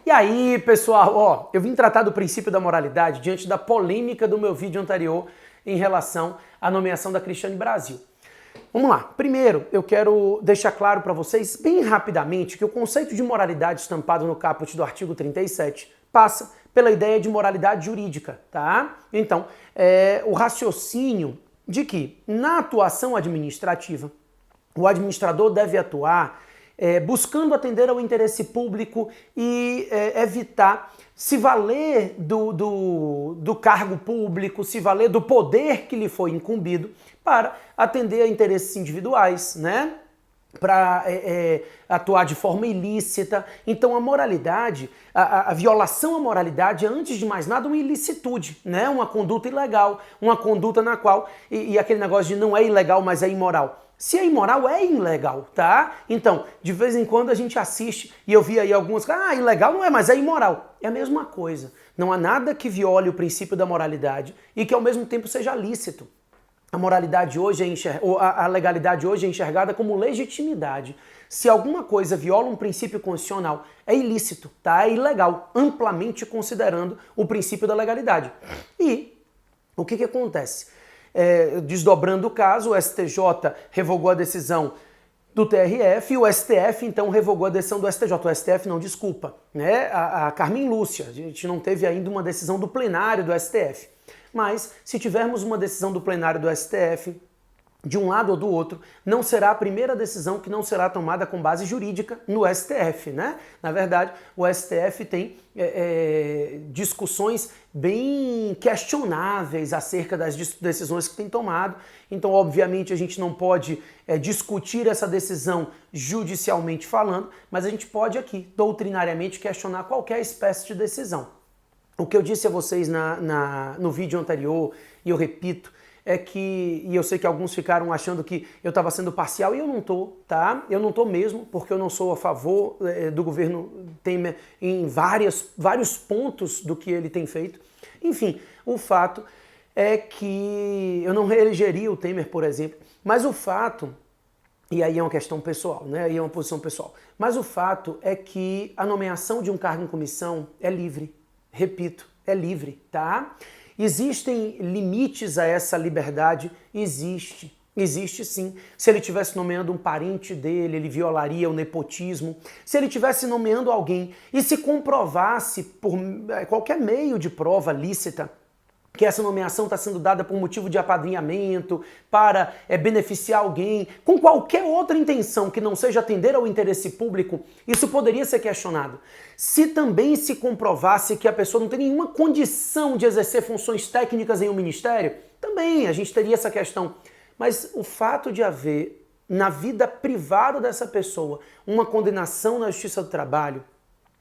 E aí, pessoal, ó, eu vim tratar do princípio da moralidade diante da polêmica do meu vídeo anterior em relação à nomeação da Cristiane Brasil. Vamos lá. Primeiro, eu quero deixar claro para vocês, bem rapidamente, que o conceito de moralidade estampado no caput do artigo 37 passa pela ideia de moralidade jurídica, tá? Então, o raciocínio de que, na atuação administrativa, o administrador deve atuar buscando atender ao interesse público e evitar se valer do cargo público, se valer do poder que lhe foi incumbido para atender a interesses individuais, né? Para atuar de forma ilícita. Então a moralidade, a violação à moralidade é, antes de mais nada, uma ilicitude, né? Uma conduta ilegal, uma conduta na qual, e aquele negócio de não é ilegal, mas é imoral. Se é imoral, é ilegal, tá? Então, de vez em quando a gente assiste e eu vi aí algumas, ilegal não é, mas é imoral. É a mesma coisa. Não há nada que viole o princípio da moralidade e que ao mesmo tempo seja lícito. A moralidade hoje a legalidade hoje é enxergada como legitimidade. Se alguma coisa viola um princípio constitucional, é ilícito, tá? É ilegal, amplamente considerando o princípio da legalidade. E o que acontece? Desdobrando o caso, o STJ revogou a decisão do TRF e o STF então revogou a decisão do STJ. O STF não, desculpa, né? A Carmen Lúcia, a gente não teve ainda uma decisão do plenário do STF. Mas se tivermos uma decisão do plenário do STF, de um lado ou do outro, não será a primeira decisão que não será tomada com base jurídica no STF, né? Na verdade, o STF tem discussões bem questionáveis acerca das decisões que tem tomado. Então, obviamente, a gente não pode discutir essa decisão judicialmente falando, mas a gente pode aqui, doutrinariamente, questionar qualquer espécie de decisão. O que eu disse a vocês no vídeo anterior, e eu repito, é que, e eu sei que alguns ficaram achando que eu estava sendo parcial, e eu não estou, tá? Eu não estou mesmo, porque eu não sou a favor do governo Temer em vários pontos do que ele tem feito. Enfim, o fato é que eu não reelegeria o Temer, por exemplo, mas o fato, e aí é uma questão pessoal, né? Aí é uma posição pessoal, mas o fato é que a nomeação de um cargo em comissão é livre. Repito, é livre, tá? Existem limites a essa liberdade? Existe. Existe sim. Se ele estivesse nomeando um parente dele, ele violaria o nepotismo. Se ele estivesse nomeando alguém e se comprovasse por qualquer meio de prova lícita que essa nomeação está sendo dada por motivo de apadrinhamento, para beneficiar alguém, com qualquer outra intenção que não seja atender ao interesse público, isso poderia ser questionado. Se também se comprovasse que a pessoa não tem nenhuma condição de exercer funções técnicas em um ministério, também a gente teria essa questão. Mas o fato de haver, na vida privada dessa pessoa, uma condenação na Justiça do Trabalho,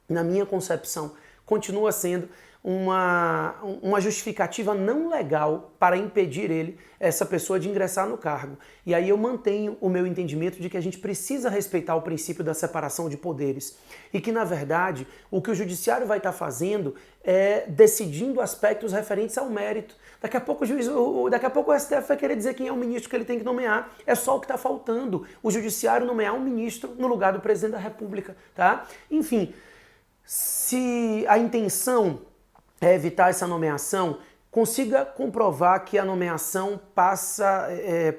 na minha concepção, continua sendo uma justificativa não legal para impedir essa pessoa de ingressar no cargo. E aí eu mantenho o meu entendimento de que a gente precisa respeitar o princípio da separação de poderes e que, na verdade, o que o judiciário vai estar fazendo é decidindo aspectos referentes ao mérito. Daqui a pouco o STF vai querer dizer quem é o ministro que ele tem que nomear. É só o que está faltando. O judiciário nomear um ministro no lugar do presidente da República, tá? Enfim, se a intenção é evitar essa nomeação, consiga comprovar que a nomeação passa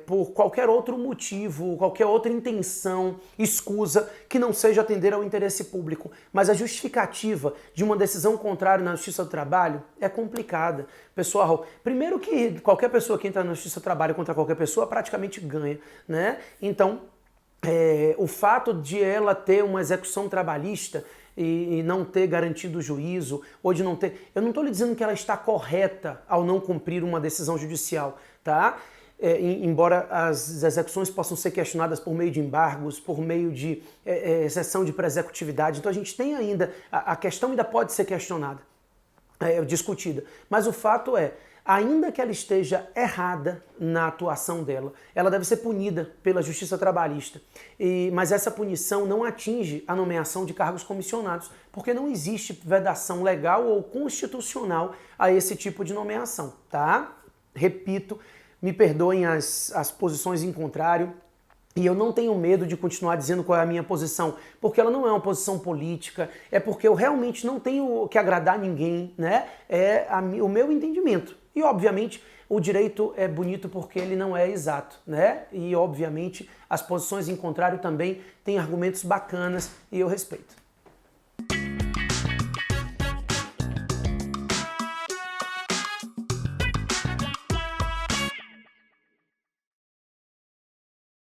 por qualquer outro motivo, qualquer outra intenção, escusa, que não seja atender ao interesse público. Mas a justificativa de uma decisão contrária na Justiça do Trabalho é complicada. Pessoal, primeiro que qualquer pessoa que entra na Justiça do Trabalho contra qualquer pessoa praticamente ganha, né? Então, o fato de ela ter uma execução trabalhista e não ter garantido o juízo, ou de não ter... Eu não estou lhe dizendo que ela está correta ao não cumprir uma decisão judicial, tá? Embora as execuções possam ser questionadas por meio de embargos, por meio de exceção de pré-executividade, então a gente tem ainda... A questão ainda pode ser questionada, discutida, mas o fato é, ainda que ela esteja errada na atuação dela, ela deve ser punida pela Justiça Trabalhista. Mas essa punição não atinge a nomeação de cargos comissionados, porque não existe vedação legal ou constitucional a esse tipo de nomeação, tá? Repito, me perdoem as posições em contrário, E eu não tenho medo de continuar dizendo qual é a minha posição, porque ela não é uma posição política, é porque eu realmente não tenho que agradar ninguém, né? O meu entendimento. E, obviamente, o direito é bonito porque ele não é exato, né? E, obviamente, as posições em contrário também têm argumentos bacanas e eu respeito.